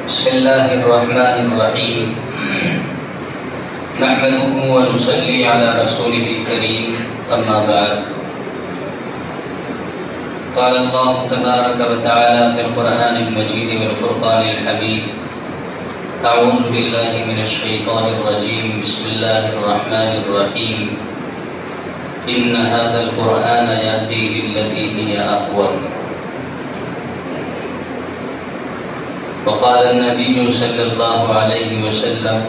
بسم الله الرحمن الرحيم نحمده ونصلي على رسوله الكريم أما بعد قال الله تبارك وتعالى في القرآن المجيد والفرقان الحميد أعوذ بالله من الشيطان الرجيم بسم الله الرحمن الرحيم إن هذا القرآن يهدي للتي هي أقوم وقال النبي صلى الله عليه وسلم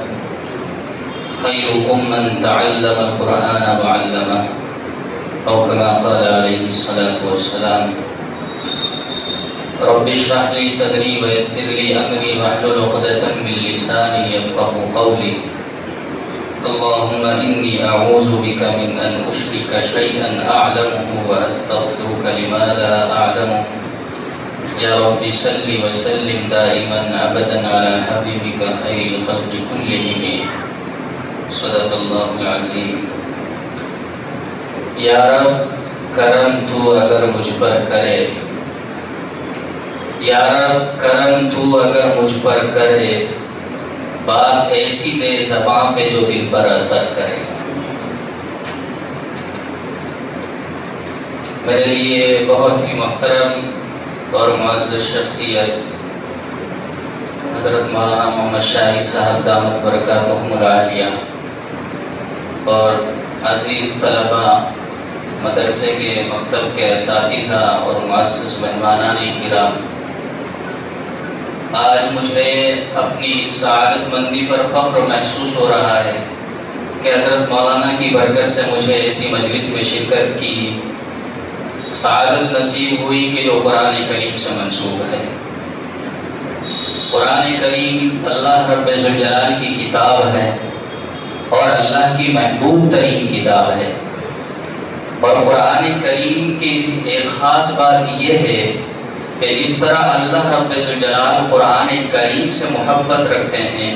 خيركم من تعلم القرآن وعلمه أو كما قال عليه الصلاة والسلام رب اشرح لي صدري ويسر لي أمري واحلل عقدة من لساني يفقهوا قولي اللهم إني أعوذ بك من أن أشرك شيئا أعلمه وأستغفرك لما لا أعلمه يا رب صل وسلم دائما ابدا على حبيبك خير الخلق كلهم صدق الله العظيم یا رب کرم تو اگر مجھ پر کرے یا رب کرم تو اگر مجھ پر کرے بات ایسی دے زبان پہ جو دل پر اثر کرے میرے لیے بہت ہی محترم اور معزز شخصیت حضرت مولانا محمد شاہی صاحب دامت برکاتہم العالیہ اور عزیز طلباء مدرسے کے مکتب کے اساتذہ اور معزز مہمانان کرام، آج مجھے اپنی سعادت مندی پر فخر محسوس ہو رہا ہے کہ حضرت مولانا کی برکت سے مجھے ایسی مجلس میں شرکت کی سعادت نصیب ہوئی کہ جو قرآن کریم سے منسوب ہے۔ قرآن کریم اللہ رب ذوالجلال کی کتاب ہے اور اللہ کی محبوب ترین کتاب ہے، اور قرآن کریم کی ایک خاص بات یہ ہے کہ جس طرح اللہ رب ذوالجلال قرآن کریم سے محبت رکھتے ہیں،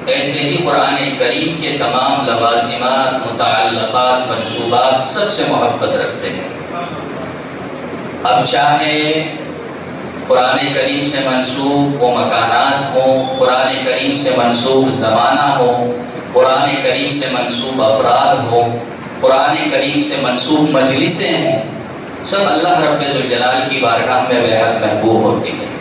ایسے ہی قرآن کریم کے تمام لوازمات، متعلقات، منصوبات سب سے محبت رکھتے ہیں۔ اب چاہے قرآن کریم سے منسوب وہ مکانات ہوں، قرآن کریم سے منسوب زمانہ ہو، قرآن کریم سے منسوب افراد ہوں، قرآن کریم سے منسوب مجلسیں ہوں، سب اللہ رب ذوالجلال کی بارگاہ میں بےحد محبوب ہوتی ہیں۔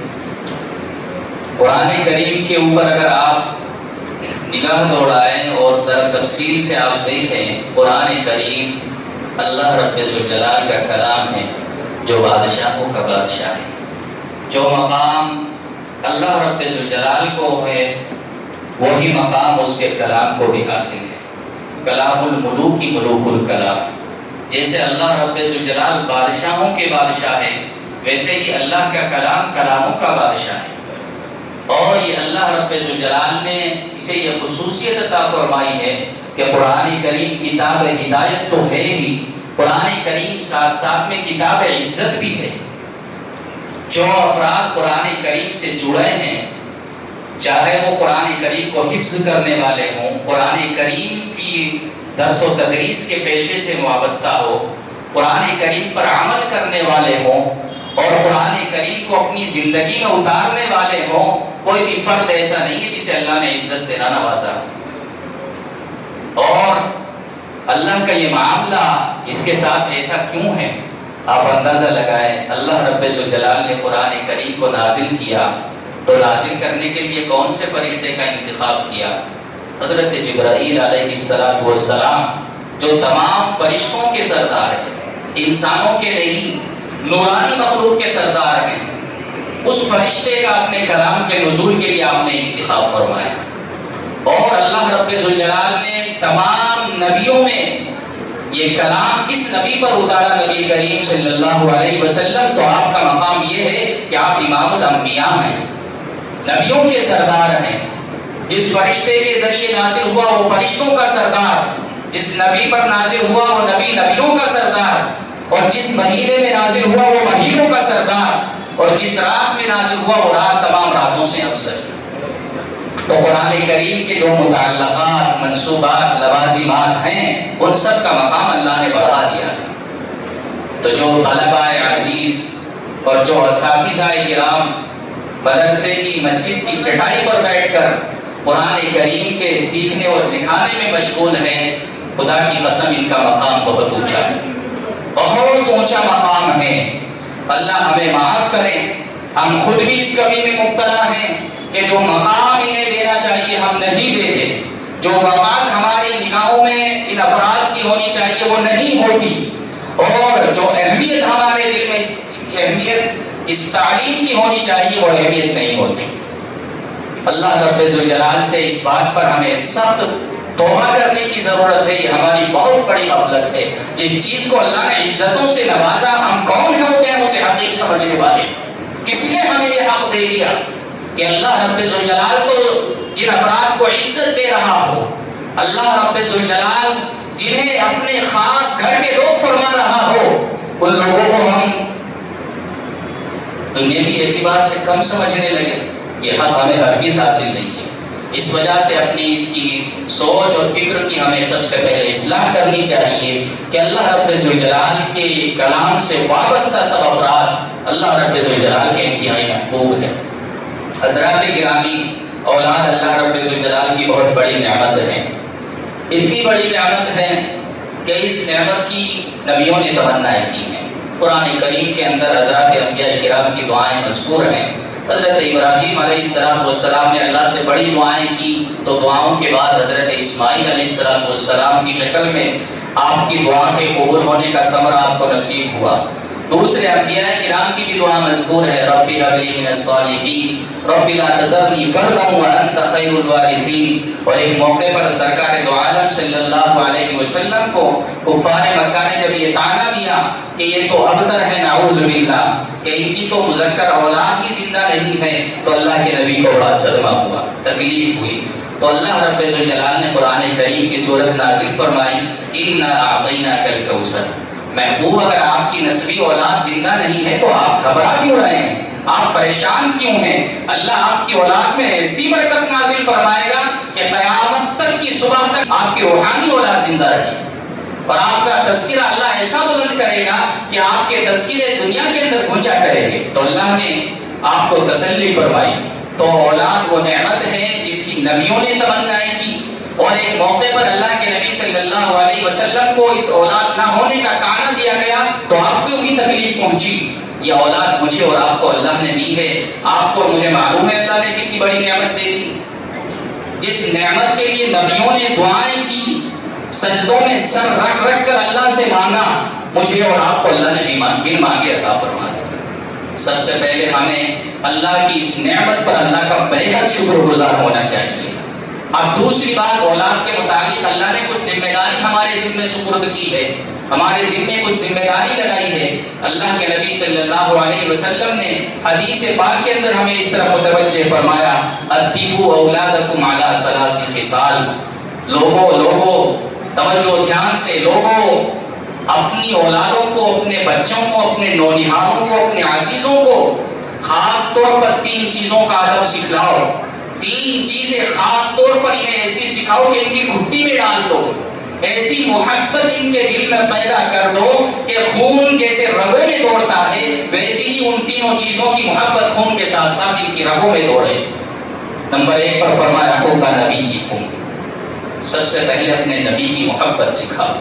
قرآن کریم کے اوپر اگر آپ نگاہ دوڑائیں اور ذرا تفصیل سے آپ دیکھیں، قرآن کریم اللہ رب ذوالجلال کا کلام ہے جو بادشاہوں کا بادشاہ ہے۔ جو مقام اللہ رب ذوالجلال کو ہے وہی مقام اس کے کلام کو بھی حاصل ہے۔ کلام الملوک کی ملوک الکلام، جیسے اللہ رب ذوالجلال بادشاہوں کے بادشاہ ہے، ویسے ہی اللہ کا کلام کلاموں کا بادشاہ ہے۔ اور یہ اللہ رب ذوالجلال نے اسے یہ خصوصیت عطا فرمائی ہے کہ قرآن کریم کتاب ہدایت تو ہے ہی، قرآن کریم ساتھ ساتھ میں کتاب عزت بھی ہے۔ جو افراد قرآن کریم سے جڑے ہیں، چاہے وہ قرآن کریم کو حفظ کرنے والے ہوں، قرآن کریم کی درس و تدریس کے پیشے سے وابستہ ہو، قرآن کریم پر عمل کرنے والے ہوں اور قرآن کریم کو اپنی زندگی میں اتارنے والے ہوں، کوئی بھی فرد ایسا نہیں ہے جسے اللہ نے عزت سے نہ نوازا۔ اور اللہ کا یہ معاملہ اس کے ساتھ ایسا کیوں ہے؟ آپ اندازہ لگائیں، اللہ رب ذوالجلال نے قرآن کریم کو نازل کیا تو نازل کرنے کے لیے کون سے فرشتے کا انتخاب کیا؟ حضرت جبرائیل علیہ السلام، جو تمام فرشتوں کے سردار ہیں، انسانوں کے نہیں، نورانی مخلوق کے سردار ہیں، اس فرشتے کا اپنے کلام کے نزول کے لیے آپ نے انتخاب فرمایا۔ اور اللہ رب ذوالجلال نے تمام نبیوں میں یہ کلام کس نبی پر اتارا؟ نبی کریم صلی اللہ علیہ وسلم۔ تو آپ کا مقام یہ ہے کہ آپ امام الانبیاء ہیں، نبیوں کے سردار ہیں۔ جس فرشتے کے ذریعے نازل ہوا وہ فرشتوں کا سردار، جس نبی پر نازل ہوا وہ نبی نبیوں کا سردار، اور جس مہینے میں نازل ہوا وہ مہینوں کا سردار، اور جس رات میں نازل ہوا وہ رات تمام راتوں سے افضل۔ تو قرآن کریم کے جو متعلقات، منصوبات، لوازمات ہیں، ان سب کا مقام اللہ نے بڑھا دیا ہے۔ تو جو طلباء عزیز اور جو اساتذہ کرام مدرسے کی مسجد کی چٹائی پر بیٹھ کر قرآن کریم کے سیکھنے اور سکھانے میں مشغول ہیں، خدا کی قسم ان کا مقام بہت اونچا ہے، بہت اونچا مقام ہے۔ اللہ ہمیں معاف کرے، ہم خود بھی اس کمی میں مبتلا ہیں کہ جو مقام انہیں دینا چاہیے ہم نہیں دیتے، جو وقار ہماری نگاہوں میں ان افراد کی ہونی چاہیے وہ نہیں ہوتی، اور جو اہمیت ہمارے دل میں اس تعلیم کی ہونی چاہیے وہ اہمیت نہیں ہوتی۔ اللہ رب ذوالجلال سے اس بات پر ہمیں سخت توبہ کرنے کی ضرورت ہے، یہ ہماری بہت بڑی غفلت ہے۔ جس چیز کو اللہ نے عزتوں سے نوازا، ہم کون ہوتے ہیں اسے حقیق سمجھنے والے؟ کس نے ہمیں یہ حق دے دیا کہ اللہ رب ذوالجلال کو جن افراد کو عزت دے رہا ہو، اللہ رب ذوالجلال جنہیں اپنے خاص گھر کے لوگ فرما رہا ہو، ان لوگوں کو ہم دنیاوی اعتبار سے کم سمجھنے لگے؟ یہ حق ہمیں ہرگز حاصل نہیں ہے۔ اس وجہ سے اپنی اس کی سوچ اور فکر کی ہمیں سب سے پہلے اصلاح کرنی چاہیے کہ اللہ رب ذوالجلال کے کلام سے وابستہ سب افراد اللہ رب ذوالجلال کے انتہائی محبوب ہیں۔ حضرات گرامی، اولاد اللہ رب ذوالجلال کی بہت بڑی نعمت ہے، اتنی بڑی نعمت ہے کہ اس نعمت کی نبیوں نے تمنائیں کی ہیں۔ قرآن کریم کے اندر حضرات انبیاء کرام کی دعائیں مذکور ہیں۔ حضرت ابراہیم علیہ السلام نے اللہ سے بڑی دعائیں کی، تو دعاؤں کے بعد حضرت اسماعیل علیہ السلام کی شکل میں آپ کی دعا کے قبول ہونے کا ثمر آپ کو نصیب ہوا۔ دوسرے انبیاء کرام کی بھی دعا مذکور ہے، رب هب لي من الصالحین، رب لا تذرنی فردا وانت خیر الوارثین۔ اور ایک موقع پر سرکار دو عالم صلی اللہ علیہ وسلم کو کفار مکہ نے جب یہ طعنہ دیا کہ یہ تو ابتر ہے نعوذ باللہ، کہ ان کی تو مذکر اولاد ہی زندہ نہیں ہے، تو اللہ کے نبی کو بڑا صدمہ ہوا، تکلیف ہوئی۔ تو اللہ رب ذوالجلال نے قرآن کریم کی سورت نازل فرمائی، اِنَّا أَعْطَيْنَاكَ الْكَوْثَرَ۔ محبوب، اگر آپ کی نسبی اولاد زندہ نہیں ہے تو آپ گھبرا کیوں رہے ہیں، آپ پریشان کیوں ہیں؟ اللہ آپ کی اولاد میں ایسی برکت نازل فرمائے گا کہ قیامت تک کی صبح تک آپ کی روحانی اولاد زندہ رہے، اور آپ کا تذکرہ اللہ ایسا بلند کرے گا کہ آپ کے تذکرے دنیا کے اندر گونجا کریں گے۔ تو اللہ نے آپ کو تسلی فرمائی۔ تو اولاد وہ نعمت ہے جس کی نبیوں نے تمنائیں کی، اور ایک موقع پر اللہ کے نبی صلی اللہ علیہ وسلم کو اس اولاد نہ ہونے کا طعنہ دیا گیا، تو آپ کو بھی تکلیف پہنچی۔ یہ اولاد مجھے اور آپ کو اللہ نے دی ہے، آپ کو مجھے معلوم ہے اللہ نے کتنی بڑی نعمت دے دی۔ جس نعمت کے لیے نبیوں نے دعائیں کی، سجدوں میں سر رکھ رکھ کر اللہ سے مانگا، مجھے اور آپ کو اللہ نے بن مانگے عطا فرما دیا۔ سب سے پہلے ہمیں اللہ کی اس نعمت پر اللہ کا بہت شکر گزار ہونا چاہیے۔ اب دوسری بات، اولاد کے متعلق اللہ نے کچھ ذمہ داری ہمارے ذمہ سپرد کی ہے، ہمارے ذمہ کچھ ذمہ داری لگائی ہے۔ اللہ کے نبی صلی اللہ علیہ وسلم نے حدیث پاک کے اندر ہمیں اس طرح متوجہ فرمایا، ادبوا اولادکم علی ثلاث خصال۔ لوگوں توجہ دھیان سے، لوگوں اپنی اولادوں کو، اپنے بچوں کو، اپنے نونہالوں کو، اپنے عزیزوں کو خاص طور پر 3 چیزوں کا ادب سکھلاؤ۔ 3 چیزیں خاص طور پر انہیں ایسی سکھاؤ کہ ان کی گھٹی میں ڈال دو، ایسی محبت ان کے دل میں پیدا کر دو کہ خون جیسے رگوں میں دوڑتا ہے ویسی ہی ان 3 چیزوں کی محبت خون کے ساتھ ساتھ ان کی رگوں میں دوڑے۔ نمبر 1 پر فرمایا حب نبیکم، سب سے پہلے اپنے نبی کی محبت سکھاؤ،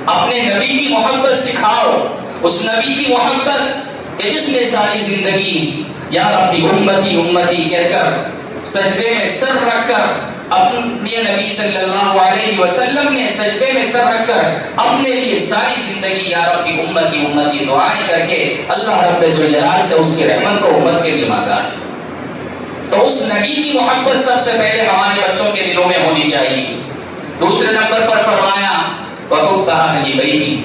اپنے نبی کی محبت سکھاؤ، اس نبی کی محبت کہ جس نے ساری زندگی یا ربی امتی امتی کہہ کر سجدے میں سر رکھ کر، اپنے نبی صلی اللہ علیہ وسلم نے سجدے میں سر رکھ کر اپنے لیے ساری زندگی یا ربی امتی امتی دعائیں کر کے اللہ رب ذوالجلال سے اس کی رحمت کو امت کے لیے مانگا ہے۔ تو اس نبی کی محبت سب سے پہلے ہمارے بچوں کے دلوں میں ہونی چاہیے۔ دوسرے نمبر پر فرمایا وحب اہل بیتی،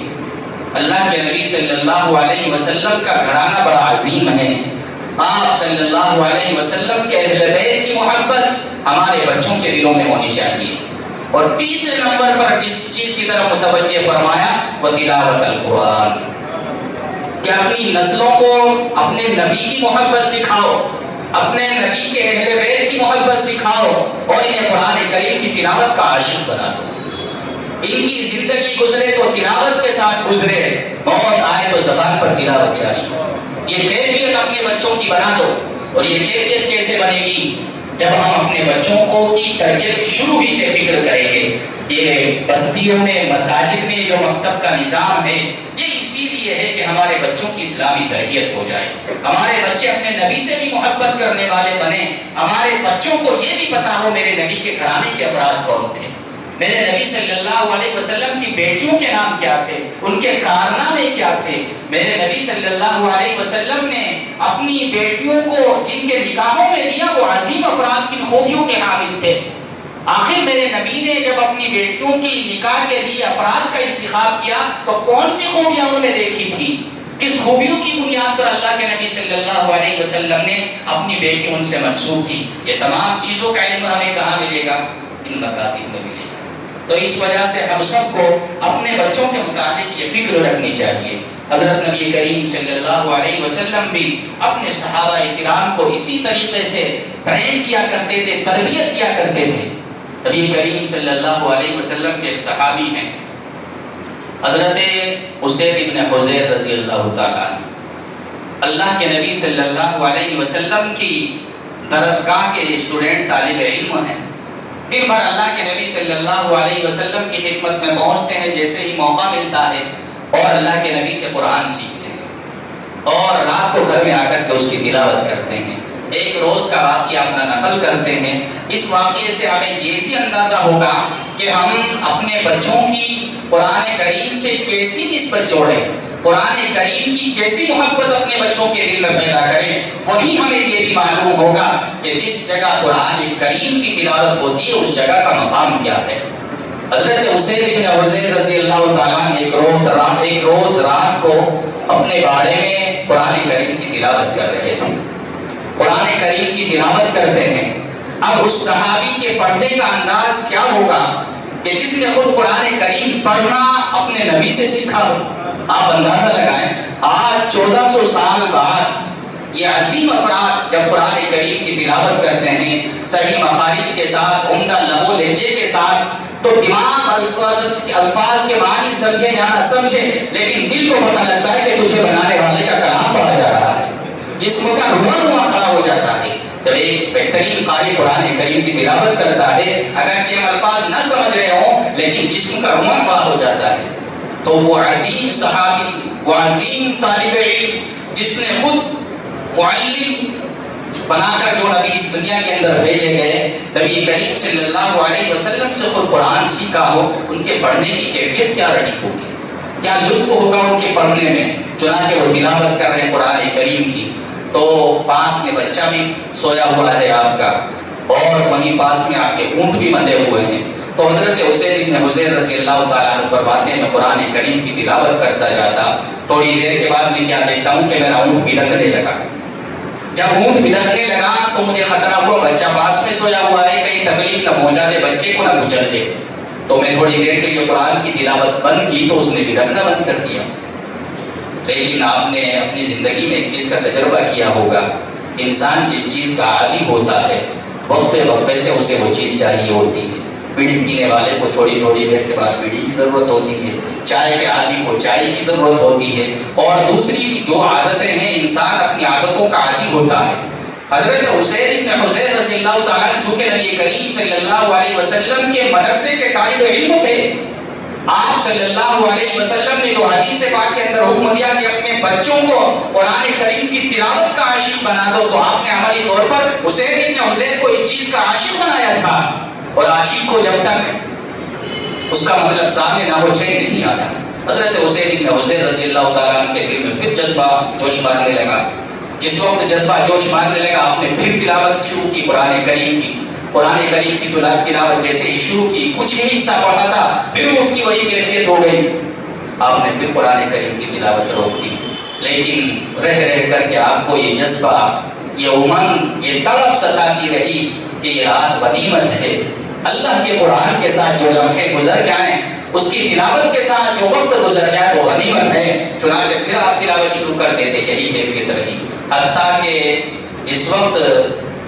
اللہ کے نبی صلی اللہ علیہ وسلم کا گھرانہ بڑا عظیم ہے، آپ صلی اللہ علیہ وسلم کے اہل بیت کی محبت ہمارے بچوں کے دلوں میں ہونی چاہیے۔ اور تیسرے نمبر پر جس چیز کی طرف متوجہ فرمایا وہ تلاوت القرآن، کہ اپنی نسلوں کو اپنے نبی کی محبت سکھاؤ، اپنے نبی کے اہل بیت کی محبت سکھاؤ، اور انہیں قرآن کریم کی تلاوت کا عاشق بنا دو۔ ان کی زندگی گزرے تو تلاوت کے ساتھ گزرے، موت آئے تو زبان پر تلاوت جاری۔ یہ کیفیت اپنے بچوں کی بنا دو۔ اور یہ کیفیت کیسے بنے گی؟ جب ہم اپنے بچوں کو کی تربیت شروع ہی سے فکر کریں گے۔ یہ بستیوں میں، مساجد میں جو مکتب کا نظام ہے، یہ اسی لیے ہے کہ ہمارے بچوں کی اسلامی تربیت ہو جائے، ہمارے بچے اپنے نبی سے بھی محبت کرنے والے بنے، ہمارے بچوں کو یہ بھی پتا ہو میرے نبی کے گھرانے کے افراد کون تھے، میرے نبی صلی اللہ علیہ وسلم کی بیٹیوں کے نام کیا تھے، ان کے کارنامے کیا تھے، میرے نبی صلی اللہ علیہ وسلم نے اپنی بیٹیوں کو جن کے نکاحوں میں دیا وہ عظیم افراد کی خوبیوں کے حامل تھے۔ آخر میرے نبی نے جب اپنی بیٹیوں کی نکاح کے لیے افراد کا انتخاب کیا تو کون سی خوبیاں انہوں نے دیکھی تھی؟ کس خوبیوں کی بنیاد پر اللہ کے نبی صلی اللہ علیہ وسلم نے اپنی بیٹی ان سے منسوب کی؟ یہ تمام چیزوں کا علم ہمیں کہاں ملے گا؟ ان مکاتب میں ملے گا۔ تو اس وجہ سے ہم سب کو اپنے بچوں کے متعلق یہ فکر رکھنی چاہیے۔ حضرت نبی کریم صلی اللہ علیہ وسلم بھی اپنے صحابہ کرام کو اسی طریقے سے ٹرین کیا کرتے تھے، تربیت کیا کرتے تھے۔ نبی کریم صلی اللہ علیہ وسلم کے ایک صحابی ہیں حضرت اسید بن حضیر رضی اللہ تعالیٰ عنہ، اللہ کے نبی صلی اللہ علیہ وسلم کی درسگاہ کے اسٹوڈنٹ، طالب علم ہیں۔ دن بھر اللہ کے نبی صلی اللہ علیہ وسلم کی خدمت میں پہنچتے ہیں جیسے ہی موقع ملتا ہے، اور اللہ کے نبی سے قرآن سیکھتے ہیں، اور رات کو گھر میں آ کر کے اس کی تلاوت کرتے ہیں۔ ایک روز کا واقعہ اپنا نقل کرتے ہیں۔ اس واقعے سے ہمیں یہ بھی اندازہ ہوگا کہ ہم اپنے بچوں کی قرآن کریم سے کیسی نسبت جوڑیں، قرآن کریم کی کیسی محبت اپنے بچوں کے دل میں پیدا کریں۔ وہی ہمیں یہ بھی معلوم ہوگا کہ جس جگہ قرآن کریم کی تلاوت ہوتی ہے اس جگہ کا مقام کیا ہے۔ حضرت اسید بن حضیر رضی اللہ تعالیٰ نے ایک روز رات کو اپنے باڑے میں قرآن کریم کی تلاوت کر رہے تھے، قرآن کریم کی تلاوت کرتے ہیں۔ اب اس صحابی کے پڑھنے کا انداز کیا ہوگا کہ جس نے خود قرآن کریم پڑھنا اپنے نبی سے سیکھا ہو۔ آپ اندازہ لگائیں، آج 1400 سال بعد یہ عظیم افراد جب قرآن کریم کی تلاوت کرتے ہیں صحیح مخارج کے ساتھ، عمدہ لہو لہجے کے ساتھ، تو دماغ الفاظ کے معنی سمجھے یا نہ سمجھے، لیکن دل کو پتہ لگتا ہے کہ تجھے بنانے والے کا کلام پڑھا جا رہا ہے، جسم کا رواں کھڑا ہو جاتا ہے۔ جب ایک بہترین قاری قرآن کریم کی تلاوت کرتا ہے، اگرچہ ہم الفاظ نہ سمجھ رہے ہوں لیکن جسم کا رواں کھڑا ہو جاتا ہے۔ تو وہ عظیم صحابی، وہ عظیم طالب علم جس نے خود معلم بنا کر جو نبی اس دنیا کے اندر بھیجے گئے، نبی کریم صلی اللہ علیہ وسلم سے خود قرآن سیکھا ہو، ان کے پڑھنے کی کیفیت کیا رہی ہوگی، کیا لطف ہوگا ان کے پڑھنے میں۔ چنانچہ وہ تلاوت کر رہے ہیں قرآن کریم کی، تو پاس میں بچہ بھی سویا ہوا ہے آپ کا، اور وہیں پاس میں آپ کے اونٹ بھی بندھے ہوئے ہیں۔ تو حضرت اسید بن حضیر رضی اللہ تعالیٰ عنہ فرماتے ہیں میں قرآن کریم کی تلاوت کرتا جاتا، تھوڑی دیر کے بعد میں کیا دیکھتا ہوں کہ میرا اونٹ بلکنے لگا۔ جب اونٹ بلکنے لگا تو مجھے خطرہ ہوا بچہ پاس میں سویا ہوا ہے، کہیں تکلیف نہ پہنچا دے، بچے کو نہ کچل دے۔ تو میں تھوڑی دیر کے لیے قرآن کی تلاوت بند کی تو اس نے بلکنا بند کر دیا۔ لیکن آپ نے اپنی زندگی میں ایک چیز کا تجربہ کیا ہوگا، انسان جس چیز کا عادی ہوتا ہے وقفے وقفے سے اسے وہ چیز چاہیے ہوتی ہے۔ بیڑی پینے والے کو تھوڑی دیر کے بعد بیڑی کی ضرورت ہوتی ہے، چائے کے عادی کو چائے کی ضرورت ہوتی ہے، اور دوسری جو عادتیں ہیں انسان اپنی عادتوں کا عادی ہوتا ہے۔ حضرت اسید بن حضیر رضی اللہ تعالیٰ چونکہ نبی کریم صلی اللہ علیہ وسلم کے مدرسے کے طالب علم تھے، آپ صلی اللہ علیہ وسلم نے جو حدیث پاک کے اندر حکم دیا کہ اپنے بچوں کو قرآن کریم کی تلاوت کا عاشق بنا دو، تو آپ نے عملی طور پر اسید بن حضیر کو اس چیز کا عاشق بنایا تھا۔ اور عاشق کو جب تک اس کا مطلب سامنے نہ ہو چین نہیں آتا۔ حضرت اسید بن حضیر رضی اللہ تعالیٰ عنہ کے دل میں پھر جذبہ جوش مارنے لگا۔ جس وقت جذبہ جوش مارنے لگا آپ نے پھر تلاوت شروع کی قرآن کریم کی۔ قرآن کریم کی تلاوت جیسے ہی شروع کی، کچھ ہی حصہ پڑھا تھا، پھر اٹھ کی وہی کیفیت ہو گئی۔ آپ نے پھر قرآن کریم کی تلاوت روک دی، لیکن رہ کر کے آپ کو یہ جذبہ، یہ امنگ، یہ طلب ستاتی رہی کہ یہ رات غنیمت ہے، اللہ کے قرآن کے ساتھ جو لمحے گزر جائیں، اس کی تلاوت کے ساتھ جو وقت گزر جائے وہ غنیمت ہے۔ چنانچہ پھر آپ تلاوت شروع کر دیتے، یہی کیفیت رہی، حتیٰ کہ اس وقت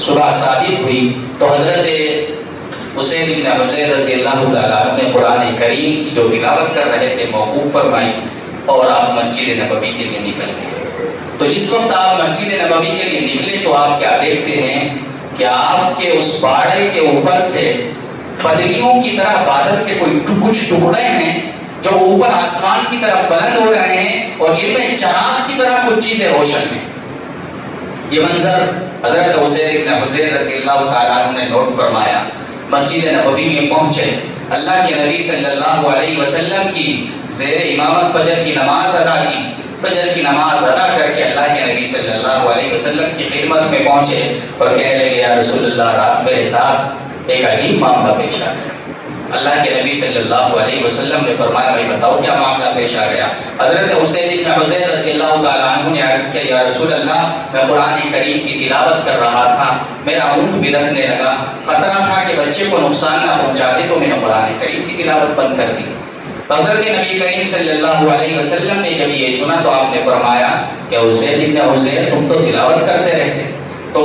صبح صادق ہوئی تو حضرت اسید بن حضیر رضی اللہ تعالیٰ عنہ نے قرآن کریم کی جو تلاوت کر رہے تھے موقوف فرمائی، اور آپ مسجد نبوی کے لیے نکل گئے۔ تو جس وقت آپ مسجد نبوی کے لیے نکلے تو آپ کیا دیکھتے ہیں کہ آپ کے اس باڑے کے اوپر سے پتلیوں کی طرح بادل کے کوئی کچھ ٹکڑے ہیں جو اوپر آسمان کی طرف بلند ہو رہے ہیں اور جن میں چراغ کی طرح کچھ چیزیں روشن ہیں۔ یہ منظر حضرت عزیر بن حضیر رضی اللہ تعالیٰ عنہ نے نوٹ فرمایا۔ مسجد نبوی میں پہنچے، اللہ کے نبی صلی اللہ علیہ وسلم کی زیر امامت فجر کی نماز ادا کی، فجر کی نماز ادا کر کے اللہ کے نبی صلی اللہ علیہ وسلم کی خدمت میں پہنچے اور کہنے لگے یا رسول اللہ رات میرے ساتھ ایک عجیب معاملہ پیش آ گیا۔ اللہ کے نبی صلی اللہ علیہ وسلم نے فرمایا بھائی بتاؤ کیا معاملہ پیش آ گیا؟ حضرت عزیر بن حضیر رضی اللہ تعالیٰ عنہ نے عرض کیا یا رسول اللہ میں قرآن کریم کی تلاوت کر رہا تھا، میرا اونٹ بلکنے لگا، خطرہ تھا کہ بچے کو نقصان نہ پہنچا دے تو میں نے قرآن کریم کی تلاوت بند کر دی۔ حضرت نبی کریم صلی اللہ علیہ وسلم نے جب یہ سنا تو آپ نے فرمایا کہ عزیر بن حضیر تم تو تلاوت کرتے رہتے۔ تو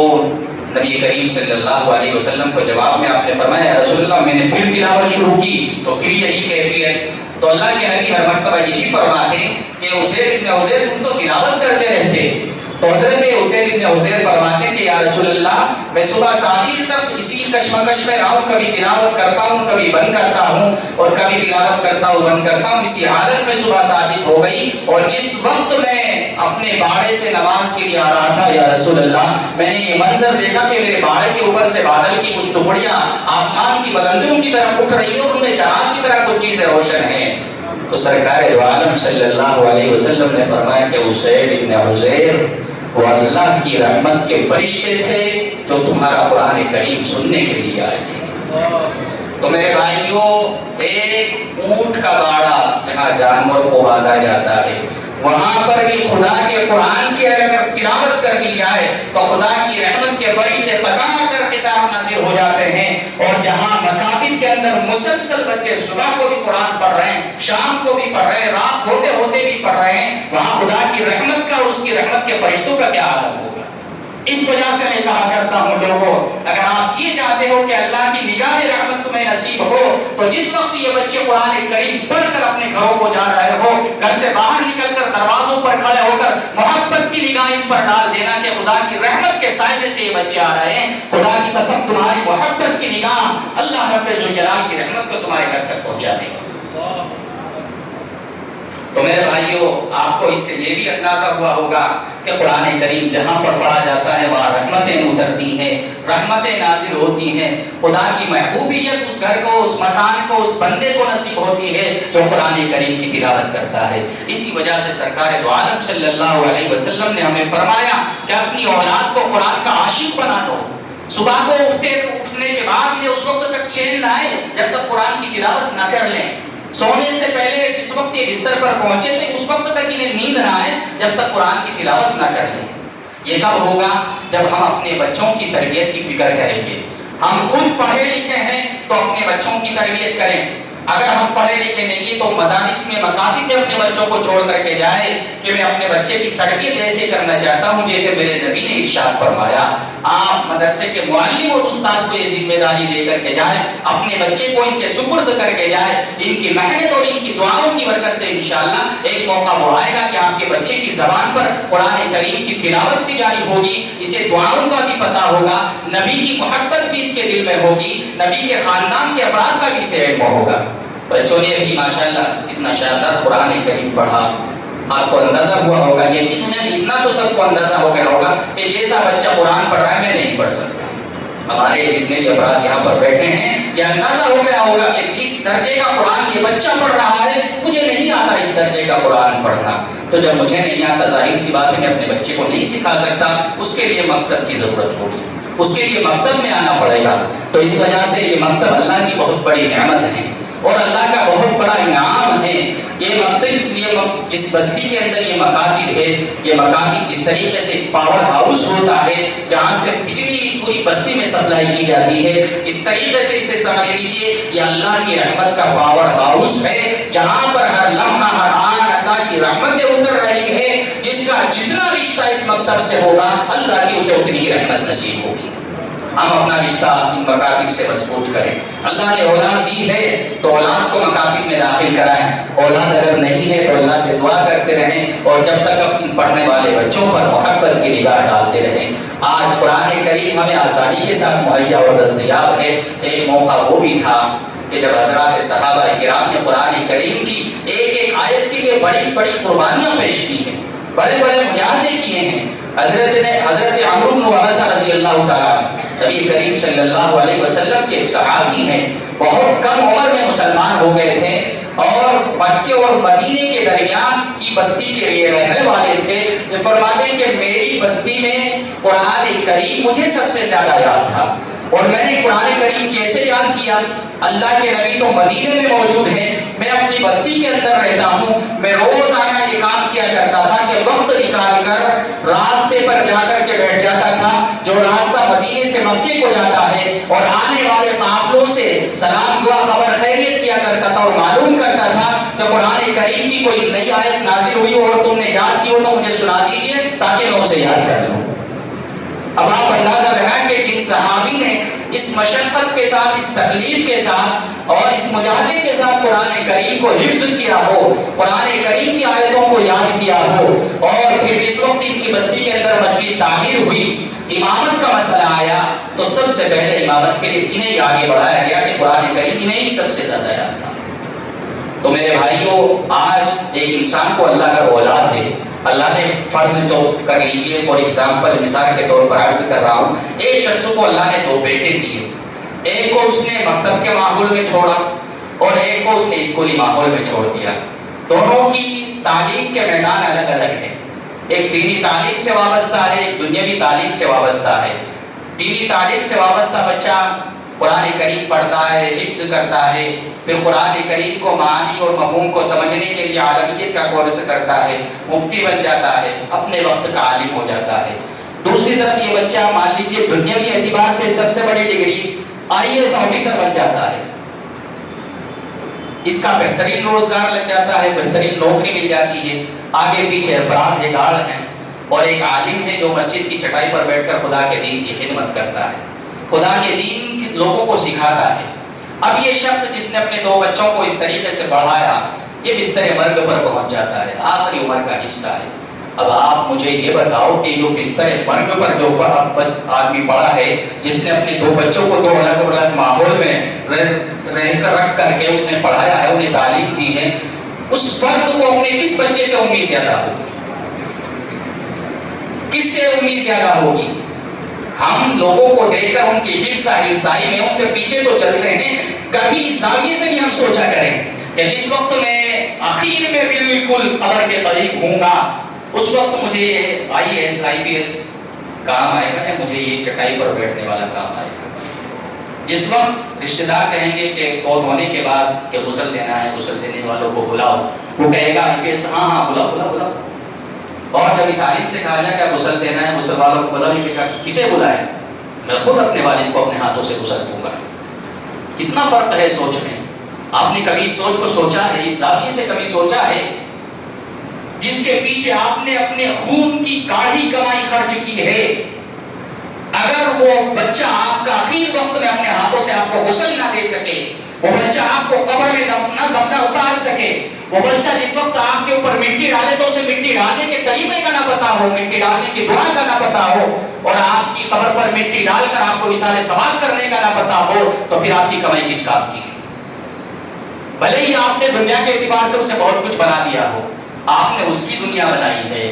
نبی کریم صلی اللہ علیہ وسلم کو جواب میں آپ نے فرمایا یا رسول اللہ میں نے پھر تلاوت شروع کی تو پھر یہی کیفیت۔ تو اللہ کے نبی ہر مرتبہ یہی فرماتے کہ عزیر بن حضیر تم تو تلاوت کرتے رہتے۔ تو حضرت عزیر بن حضیر فرماتے کہ یا رسول اللہ میں صبح شادی تک اسی کشمکش میں رہا ہوں، کبھی تلاوت کرتا ہوں کبھی بند کرتا ہوں اور کبھی تلاوت کرتا ہوں بند کرتا ہوں، اسی حالت میں صبح شادی ہو گئی۔ اور جس وقت میں اپنے باڑے سے نماز کے لیے آ رہا تھا یا رسول اللہ میں نے یہ منظر دیکھا کہ میرے باڑے کے اوپر سے بادل کی کچھ ٹکڑیاں آسمان کی بلندیوں کی طرف اٹھ رہی ہیں اور ان میں چراغ کی طرح کچھ چیزیں روشن ہیں۔ تو سرکار دو عالم صلی اللہ علیہ وسلم نے فرمایا کہ عزیر بن حضیر وہ اللہ کی رحمت کے فرشتے تھے جو تمہارا قرآن کریم سننے کے لیے آئے تھے۔ تو میرے بھائیوں ایک اونٹ کا باڑا جہاں جانور کو باندھا جاتا ہے وہاں پر بھی خدا کے قرآن کی اگر تلاوت کر دی جائے تو خدا کی رحمت کے فرشتے قطار کر کے نازل ہو جاتے ہیں۔ اور جہاں مکاتب کے اندر مسلسل بچے صبح کو بھی قرآن پڑھ رہے ہیں، شام کو بھی پڑھ رہے ہیں، رات ہوتے ہوتے بھی پڑھ رہے ہیں، وہاں خدا کی رحمت کا اور اس کی رحمت کے فرشتوں کا کیا عالم ہوگا۔ اس وجہ سے میں کہا کرتا ہوں لوگوں اگر آپ یہ چاہتے ہو کہ اللہ کی نگاہ رحمت تمہیں نصیب ہو تو جس وقت یہ بچے قرآن کریم پڑھ کر اپنے گھروں کو جا رہے ہو، گھر سے باہر نکل کر دروازوں پر کھڑے ہو کر محبت کی نگاہ ان پر ڈال دینا کہ خدا کی رحمت کے سائے سے یہ بچے آ رہے ہیں۔ خدا کی قسم تمہاری محبت کی نگاہ اللہ رب ذوالجلال کی رحمت کو تمہارے گھر تک پہنچا دے گا۔ تو میرے بھائیوں آپ کو اس سے یہ بھی اندازہ ہوا ہوگا کہ قرآن کریم جہاں پر پڑھا جاتا ہے وہاں رحمتیں اترتی ہیں، رحمتیں نازل ہوتی ہیں، خدا کی محبوبیت اس گھر کو، اس مکان کو، اس بندے کو نصیب ہوتی ہے جو قرآن کریم کی تلاوت کرتا ہے۔ اسی وجہ سے سرکار دو عالم صلی اللہ علیہ وسلم نے ہمیں فرمایا کہ اپنی اولاد کو قرآن کا عاشق بنا دو۔ صبح کو اٹھنے کے بعد انہیں اس وقت تک چین نہ آئے جب تک قرآن کی تلاوت نہ کر لیں۔ سونے سے پہلے جس وقت یہ بستر پر پہنچے تھے اس وقت تک انہیں نیند نہ آئے جب تک قرآن کی تلاوت نہ کر لیں۔ یہ کب ہوگا؟ جب ہم اپنے بچوں کی تربیت کی فکر کریں گے۔ ہم خود پڑھے لکھے ہیں تو اپنے بچوں کی تربیت کریں۔ اگر ہم پڑھے لکھے نہیں تو مدارس میں مکاتب میں اپنے بچوں کو چھوڑ کر کے جائے کہ میں اپنے بچے کی تربیت ایسے کرنا چاہتا ہوں جیسے میرے نبی نے ارشاد فرمایا۔ آپ مدرسے کے معلم اور استاد کو یہ ذمہ داری دے کر کے جائیں، اپنے بچے کو ان کے سپرد کر کے جائیں، ان کی محنت اور ان کی دعاؤں کی برکت سے انشاءاللہ ایک موقع وہ آئے گا کہ آپ کے بچے کی زبان پر قرآن کریم کی تلاوت بھی جاری ہوگی، اسے دعاؤں کا بھی پتہ ہوگا، نبی کی محبت بھی اس کے دل میں ہوگی، نبی کے خاندان کے افراد کا بھی اسے علم ہوگا۔ بچوں نے بھی ماشاءاللہ اتنا شاندار قرآن کریم پڑھا، آپ کو اندازہ ہوا ہوگا، یقیناً اتنا تو سب کو اندازہ ہو گیا ہوگا کہ جیسا بچہ قرآن پڑھ رہا ہے میں نہیں پڑھ سکتا۔ ہمارے جتنے بھی افراد یہاں پر بیٹھے ہیں یہ اندازہ ہو گیا ہوگا کہ جس درجے کا قرآن یہ بچہ پڑھ رہا ہے مجھے نہیں آتا اس درجے کا قرآن پڑھنا۔ تو جب مجھے نہیں آتا ظاہر سی بات ہے میں اپنے بچے کو نہیں سکھا سکتا، اس کے لیے مکتب کی ضرورت ہوگی، اس کے لیے مکتب میں آنا پڑے گا۔ تو اس وجہ سے یہ مکتب اللہ کی بہت بڑی نعمت ہے اور اللہ کا بہت بڑا انعام ہے۔ یہ مکتب جس بستی کے اندر یہ مکاتب ہے، یہ مکاتب جس طریقے سے پاور ہاؤس ہوتا ہے جہاں سے بجلی پوری بستی میں سپلائی کی جاتی ہے، اس طریقے سے اسے سمجھ لیجئے یہ اللہ کی رحمت کا پاور ہاؤس ہے جہاں پر ہر لمحہ ہر آن اللہ کی رحمتیں اتر رہی ہے۔ جس کا جتنا رشتہ اس مکتب سے ہوگا اللہ کی اسے اتنی ہی رحمت نصیب ہوگی۔ ہم اپنا رشتہ ان مکاتب سے مضبوط کریں۔ اللہ نے اولاد دی ہے تو اولاد کو مکاتب میں داخل کرائیں، اولاد اگر نہیں ہے تو اللہ سے دعا کرتے رہیں، اور جب تک ان پڑھنے والے بچوں پر محبت کی نگاہ ڈالتے رہیں۔ آج قرآن کریم ہمیں آسانی کے ساتھ مہیا اور دستیاب ہے۔ ایک موقع وہ بھی تھا کہ جب حضرات صحابہ کرام نے قرآن کریم کی ایک ایک آیت کے لیے بڑی بڑی قربانیاں پیش کی ہیں، بڑے بڑے مجاہدے کیے ہیں۔ حضرت عمرو بن عبسہ رضی اللہ تعالیٰ نبی کریم صلی اللہ علیہ وسلم کے ایک صحابی ہیں، بہت کم عمر میں مسلمان ہو گئے تھے اور مکے اور مدینے کے درمیان کی بستی کے لیے رہنے والے تھے۔ یہ فرماتے ہیں کہ میری بستی میں قرآن کریم مجھے سب سے زیادہ یاد تھا، اور میں نے قرآن کریم کیسے یاد کیا؟ اللہ کے نبی تو مدینے میں موجود ہیں، میں اپنی بستی کے اندر رہتا ہوں، میں روزانہ یہ کام کیا کرتا تھا کہ وقت نکال کر راستے پر جا کر کے بیٹھ جاتا تھا، جو راستہ مدینے سے مکے کو جاتا ہے، اور آنے والے قافلوں سے سلام دعا خبر خیریت کیا کرتا تھا، اور معلوم کرتا تھا کہ قرآن کریم کی کوئی نئی آیت نازل ہوئی اور تم نے یاد کی ہو تو مجھے سنا دیجئے تاکہ میں اسے یاد کر لوں۔ اب آپ اندازہ لگائیں کہ جن صحابی نے اس مشقت کے ساتھ، اس تکلیف کے ساتھ اور اس مجاہدے کے ساتھ قرآن کریم کو حفظ کیا ہو، قرآن کریم کی آیتوں کو یاد کیا ہو، اور پھر جس وقت ان کی بستی کے اندر مسجد تعمیر ہوئی، امامت کا مسئلہ آیا، تو سب سے پہلے امامت کے لیے انہیں آگے بڑھایا گیا کہ قرآن کریم انہیں ہی سب سے زیادہ یاد تھا۔ تو میرے بھائیوں، آج ایک انسان کو اللہ کا اولاد دے، اللہ نے فرض جو کر لیجئے، فور ایگزامپل مثال کے طور پر عرض کر رہا ہوں، ایک شخص کو اللہ نے 2 بیٹے دیے، ایک کو اس نے مکتب کے ماحول میں چھوڑا اور ایک کو اس نے اسکولی ماحول میں چھوڑ دیا۔ دونوں کی تعلیم کے میدان الگ الگ ہیں، ایک دینی تعلیم سے وابستہ ہے، ایک دنیاوی تعلیم سے وابستہ ہے۔ دینی تعلیم سے وابستہ بچہ قرآن کریم پڑھتا ہے، حفظ کرتا ہے، پھر قرآن کریم کو معانی اور مفہوم کو سمجھنے کے لیے عالمیت کا کورس کرتا ہے، مفتی بن جاتا ہے، اپنے وقت کا عالم ہو جاتا ہے۔ دوسری طرف یہ بچہ مان لیجیے دنیاوی اعتبار سے سب سے بڑی ڈگری IAS آفیسر بن جاتا ہے، اس کا بہترین روزگار لگ جاتا ہے، بہترین نوکری مل جاتی ہے، آگے پیچھے افراد گاڑ ہیں، اور ایک عالم ہے جو مسجد کی چٹائی پر بیٹھ کر خدا کے دین کی خدمت کرتا ہے، خدا کے دین لوگوں کو سکھاتا ہے۔ اب یہ شخص جس نے اپنے 2 بچوں کو اس طریقے سے پڑھایا، یہ بستر مرگ پر پہنچ جاتا ہے، آخری عمر کا حصہ ہے۔ اب آپ مجھے یہ بتاؤ کہ جو بستر مرگ پر جو آدمی پڑا ہے، جس نے اپنے 2 بچوں کو 2 الگ الگ ماحول میں رکھ کر کے اس نے پڑھایا ہے، انہیں تعلیم دی ہے، اس فرد کو اپنے کس بچے سے امید زیادہ ہوگی؟ کس سے امید زیادہ ہوگی؟ ہم لوگوں کو دیکھ کر ان کی ہرسائی میں ان کے پیچھے تو چلتے ہیں، کبھی اس زاویے سے بھی ہم سوچا کریں کہ جس وقت میں آخر میں بالکل قبر کے قریب ہوں گا، اس وقت مجھے IAS IPS کام آئے گا یا مجھے یہ چٹائی پر بیٹھنے والا کام آئے گا؟ جس وقت رشتہ دار کہیں گے کہ فوت ہونے کے بعد کہ غسل دینا ہے، غسل دینے والوں کو بلاؤ، وہ کہے گا IPS ہاں بلاؤ، اور جب اس عالم سے کہا جائے کہ غسل دینا ہے، غسل والوں کو بلاؤ، یہ کسے بلائے؟ میں خود اپنے والد کو اپنے ہاتھوں سے غسل دوں گا۔ کتنا فرق ہے سوچ میں؟ آپ نے کبھی سوچ کو سوچا ہے، اس زاویے سے کبھی سوچا ہے؟ جس کے پیچھے آپ نے اپنے خون کی گاڑھی کمائی خرچ کی ہے، اگر وہ بچہ آپ کا آخری وقت میں اپنے ہاتھوں سے آپ کو غسل نہ دے سکے، وہ بچہ آپ کو قبر میں دفنا اتار سکے، وہ بچہ جس وقت آپ کے اوپر مٹی ڈالے تو اسے مٹی ڈالنے کے طریقے کا نہ پتا ہو، مٹی ڈالنے کی دعا کا نہ پتا ہو، اور آپ کی قبر پر مٹی ڈال کر آپ کو وصال ثواب کرنے کا نہ پتا ہو، تو پھر آپ کی کمائی کس کام کی؟ بھلے ہی آپ نے دنیا کے اعتبار سے اسے بہت کچھ بنا دیا ہو، آپ نے اس کی دنیا بنائی ہے،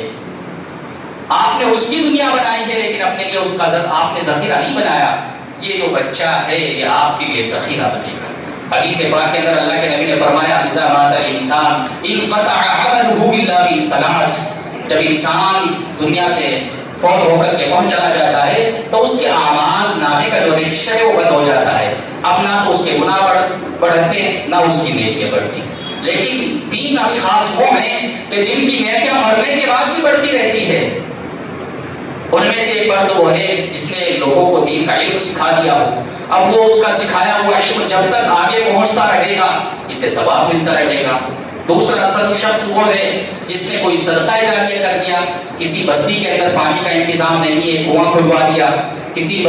آپ نے اس کی دنیا بنائی ہے، لیکن اپنے لیے اس کا آپ نے ذخیرہ نہیں بنایا۔ یہ جو بچہ ہے یہ آپ کے لیے ذخیرہ بنے گا۔ حدیث پاک کے اندر اللہ کے نبی نے فرمایا اذا مات الانسان انقطع عمله الا بثلاث، جب انسان اس دنیا سے فوت ہو کر کے پہنچ چلا جاتا ہے تو اس کے اعمال نامے کا جو رشتہ ہے وہ بند ہو جاتا ہے، اب نہ تو اس کے گناہ بڑھتے ہیں نہ اس کی نیکیاں بڑھتی، لیکن 3 اشخاص وہ ہیں کہ جن کی نیکیاں مرنے کے بعد بھی بڑھتی رہتی ہے۔ ان میں سے ایک فرد وہ ہے جس نے لوگوں کو دین کا علم سکھا دیا ہو، اب وہ اس کا سکھایا ہوا علم جب تک آگے پہنچتا رہے گا اس سے ثواب ملتا رہے گا۔ دوسرا شخص وہ ہے جس نے کوئی صدقہ جاریہ کر دیا، کسی بستی کے اندر پانی کا انتظام نہیں ہے، کنواں کھلوا دیا، کسی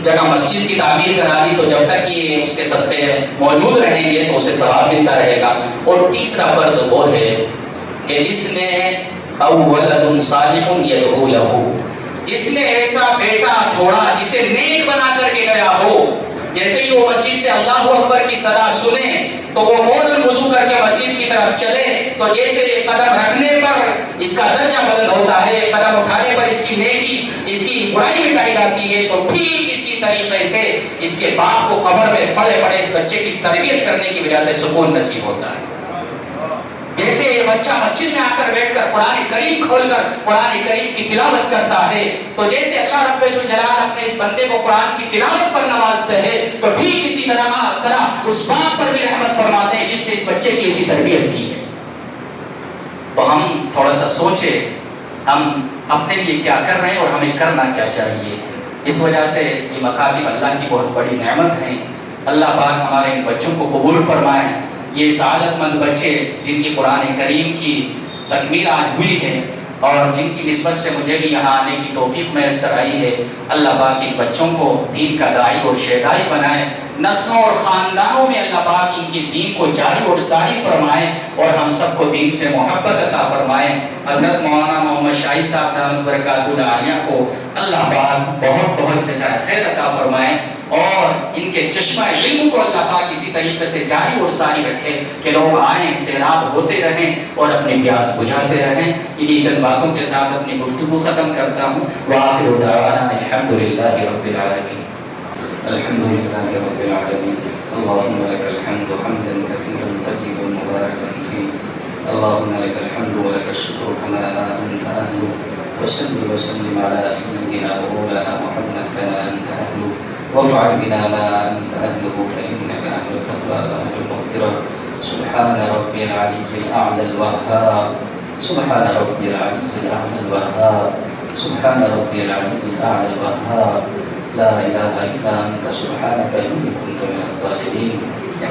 جگہ مسجد کی تعمیر کرا دی تو جب تک یہ اس کے صدقے موجود رہیں گے تو اسے ثواب ملتا رہے گا۔ اور تیسرا فرد وہ ہے کہ جس نے او ولد صالح یدعو لہ، جس نے ایسا بیٹا چھوڑا جسے نیک بنا کر کے گیا ہو، جیسے ہی وہ مسجد سے اللہ اکبر کی صدا سنے تو وہ فوراً وضو کر کے مسجد کی طرف چلے، تو جیسے ایک قدم رکھنے پر اس کا درجہ بلند ہوتا ہے، ایک قدم اٹھانے پر اس کی نیکی، اس کی برائی مٹائی جاتی ہے، تو ٹھیک اسی طریقے سے اس کے باپ کو قبر میں پڑے پڑے اس بچے کی تربیت کرنے کی وجہ سے سکون نصیب ہوتا ہے۔ جیسے یہ بچہ مسجد میں آ کر بیٹھ کر قرآن کریم کھول کر قرآن کریم کی تلاوت کرتا ہے، تو جیسے اللہ رب الجلال اپنے اس بندے کو قرآن کی تلاوت پر نوازتے ہیں، تو ٹھیک اسی طرح اس باپ پر بھی رحمت فرماتے ہیں جس نے اس بچے کی ایسی تربیت کی ہے۔ تو ہم تھوڑا سا سوچیں ہم اپنے لیے کیا کر رہے ہیں اور ہمیں کرنا کیا چاہیے۔ اس وجہ سے یہ مکاتب اللہ کی بہت بڑی نعمت ہیں۔ اللہ پاک ہمارے ان بچوں کو قبول فرمائے۔ یہ سعادت مند بچے جن کی قرآن کریم کی تکمیل آج ہوئی ہے اور جن کی نسبت سے مجھے بھی یہاں آنے کی توفیق میسر آئی ہے، اللہ پاک ان بچوں کو دین کا داعی اور شیدائی بنائے، نسلوں اور خاندانوں میں اللہ پاک ان کی دین کو جاری اور ساری فرمائے اور ہم سب کو دین سے محبت عطا فرمائے۔ حضرت مولانا محمد شاہی صاحب دامت برکاتہ العالیہ کو اللہ پاک بہت بہت جزائے خیر عطا فرمائے اور ان کے چشمہ علم کو اللہ پاک اسی طریقے سے جاری اور ساری رکھے کہ لوگ آئیں، سیراب ہوتے رہیں اور اپنی پیاس بجھاتے رہیں۔ انہی چند باتوں کے ساتھ اپنی گفتگو ختم کرتا ہوں۔ وآخر دعوانا الحمدللہ رب العالمین۔ الحمدللہ رب العالمین۔ اللہم لک الحمد حمدا کثیرا طیبا مبارکا فیہ، اللہم لک الحمد ولک الشکر کما انت اہل، وصلی وسلم علی سیدنا ومولانا محمد کما انت اہل، وافعل بنا ما انت اہلہ فانک اہل التقوی واہل المغفرہ۔ سبحان ربی العلی الاعلی الوہاب، سبحان ربی العلی الاعلی الوہاب، سبحان ربی العلی الاعلی الوہاب، لا الہ الا انت سبحانک انی کنت من الظالمین،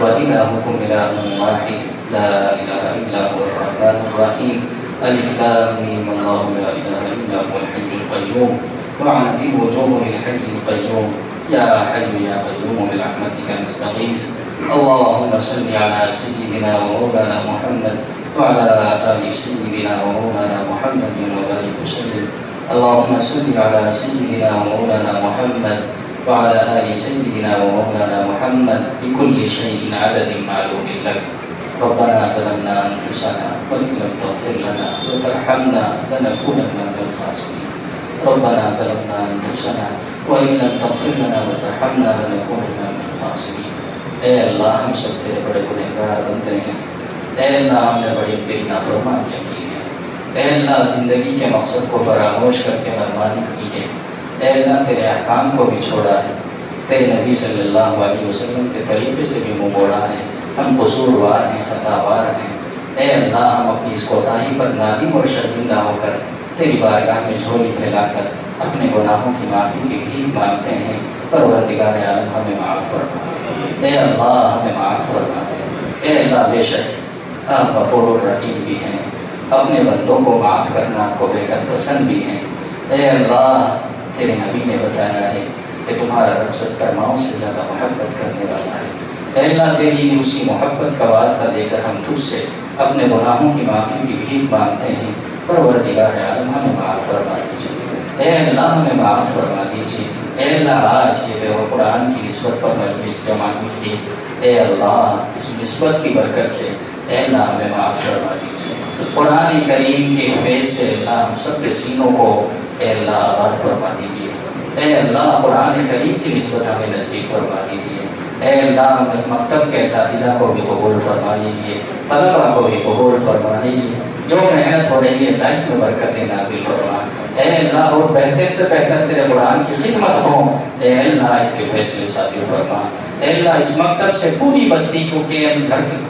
وإلہکم الہ واحد لا الہ الا هو الرحمن الرحیم، الف لام میم اللہ لا الہ الا هو الحی القیوم، وعنت الوجوہ للحی القیوم، یا حی یا قیوم برحمتک نستغیث، اللہم صل علی سیدنا ومولانا محمد وعلى آل سيدنا ومولانا محمد وبارك وسلم، اللهم صل على سيدنا ومولانا محمد وعلى آل سيدنا ومولانا محمد بكل شيء عدد معلوم لك، ربنا ظلمنا أنفسنا وإن لم تغفر لنا وترحمنا لنكونن من الخاسرين، ربنا ظلمنا أنفسنا وإن لم تغفر لنا وترحمنا لنكونن من الخاسرين۔ اے اللہ ہم سب تیرے بڑے گنہگار بندے ہیں، اے اللہ ہم نے بڑی تیری نافرمانیاں کی ہیں، اے اللہ زندگی کے مقصد کو فراموش کر کے منمانی کی ہے، اے اللہ تیرے احکام کو بھی چھوڑا ہے، تیرے نبی صلی اللہ علیہ وسلم کے طریقے سے بھی منہ موڑا ہے، ہم قصوروار ہیں، خطاوار ہیں، اے اللہ ہم اپنی اس کوتاہی پر نادم اور شرمندہ ہو کر تیری بارگاہ میں جھولی پھیلا کر اپنے گناہوں کی معافی کی بھیک مانگتے ہیں۔ پروردگار عالم ہمیں معاف فرما دے، اے اللہ ہمیں معاف فرما دے، اے اللہ بے شک آپ غفور الرحیم بھی ہیں، اپنے بندوں کو معاف کرنا آپ کو بے حد پسند بھی ہیں۔ اے اللہ تیرے نبی نے بتایا ہے کہ تمہارا رب 70 ماؤں سے زیادہ محبت کرنے والا ہے، اے اللہ تیری اسی محبت کا واسطہ دے کر ہم تجھ سے اپنے گناہوں کی معافی کی بھیک مانگتے ہیں۔ پروردگار عالم ہمیں معاف فرما دیجیے، اے اللہ ہمیں معاف فرما دیجیے، اے اللہ آج یہ تیرے قرآن کی نسبت پر مجلس جمع ہوئی ہے، اے اللہ اس نسبت کی برکت سے اے اللہ ہمیں معاف فرما دیجیے، قرآن کریم کے فیض سے اللہ ہم سب کے سینوں کو اے اللہ آباد فرما دیجیے، اے اللہ قرآن کریم کی نسبت ہمیں نصیب فرما دیجیے، اے اللہ مکتب کے اساتذہ کو بھی قبول فرما لیجیے، طلبہ کو بھی قبول فرما لیجیے، جو محنت ہو رہی ہے اللہ اس میں برکتیں نازل فرما، اے اللہ اور بہتر سے بہتر تیرے قرآن کی خدمت ہو، اے اللہ اس کے فیصلے صادر فرما، اے اللہ اس مکتب سے پوری بستی کے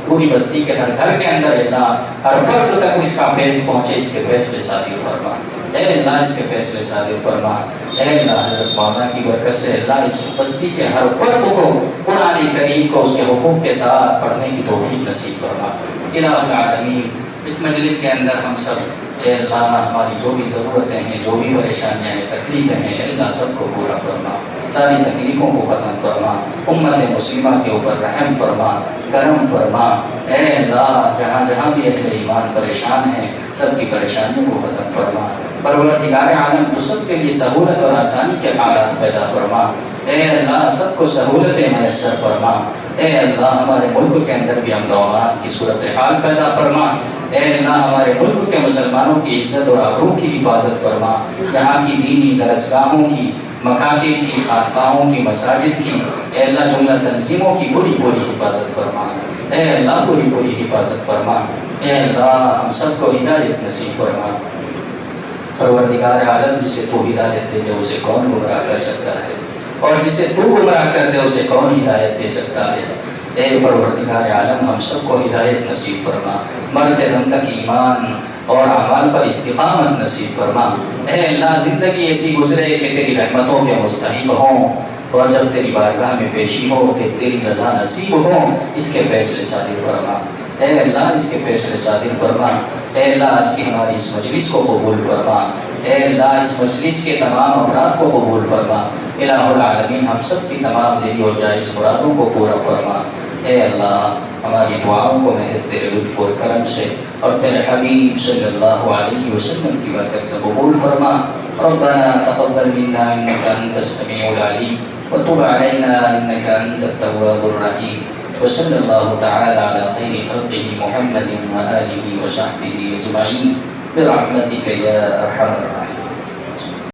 پوری بستی کے ہر گھر کے اندر اے اللہ ہر فرد تک اس کا فیض پہنچے، اس کے فیصلے صادر فرما، اے اللہ اس کے فیصلے صادر فرما، اے اللہ حضرت مولانا کی برکت سے اللہ اس بستی کے ہر فرد کو قرآن کریم کو اس کے حقوق کے ساتھ پڑھنے کی توفیق نصیب فرما۔ الہ العالمین اس مجلس کے اندر ہم سب اے اللہ ہماری جو بھی ضرورتیں ہیں، جو بھی پریشانیاں ہیں، تکلیفیں ہیں، اے اللہ سب کو پورا فرما، ساری تکلیفوں کو ختم فرما، امت مسلمہ کے اوپر رحم فرما، کرم فرما۔ اے اللہ جہاں جہاں بھی اہل ایمان پریشان ہیں، سب کی پریشانیوں کو ختم فرما۔ پروردگار عالم تو سب کے لیے سہولت اور آسانی کے حالات پیدا فرما۔ اے اللہ سب کو سہولتیں میسر فرما۔ اے اللہ ہمارے ملک کے اندر بھی امن و امان کی صورتحال پیدا فرما۔ اے اللہ ہمارے ملک کے مسلمانوں کی عزت اور آبرو کی حفاظت فرما، یہاں کی دینی درسگاہوں کی، مکاتب کی، خانقاہوں کی، مساجد کی، اے اللہ جملہ تنظیموں کی پوری حفاظت فرما۔ اے اللہ پوری حفاظت فرما۔ اے اللہ ہم سب کو ہدایت نصیب فرما۔ پروردگار عالم جسے تو ہدایت دے دے اسے کون گمراہ کر سکتا ہے، اور جسے تو گمراہ کر دے اسے کون ہدایت دے سکتا ہے۔ اے پروردگار عالم ہم سب کو ہدایت نصیب فرما، مرتے دم تک ایمان اور اعمال پر استقامت نصیب فرما۔ اے اللہ زندگی ایسی گزرے کہ تیری رحمتوں کے مستحق ہوں، اور جب تیری بارگاہ میں پیشی ہو کہ تیری رضا نصیب ہو، اس کے فیصلے صادر فرما۔ اے اللہ اس کے فیصلے صادر فرما۔ اے اللہ آج کی ہماری اس مجلس کو قبول فرما۔ اے اللہ اس مجلس کے تمام افراد کو قبول فرما۔ الہ العالمین ہم سب کی تمام دلی اور جائز مرادوں کو پورا فرما۔ اے اللہ ہماری دعاؤں کو محض تیرے لطف و کرم سے اور تیرے حبیب صلی اللہ علیہ وسلم کی برکت سے قبول فرما۔ ربنا تقبل منا انك انت السميع العليم وتب علينا انك انت التواب الرحيم وصلى الله تعالى على خير خلقه محمد وآله وصحبه أجمعين برحمتك يا أرحم الراحمين۔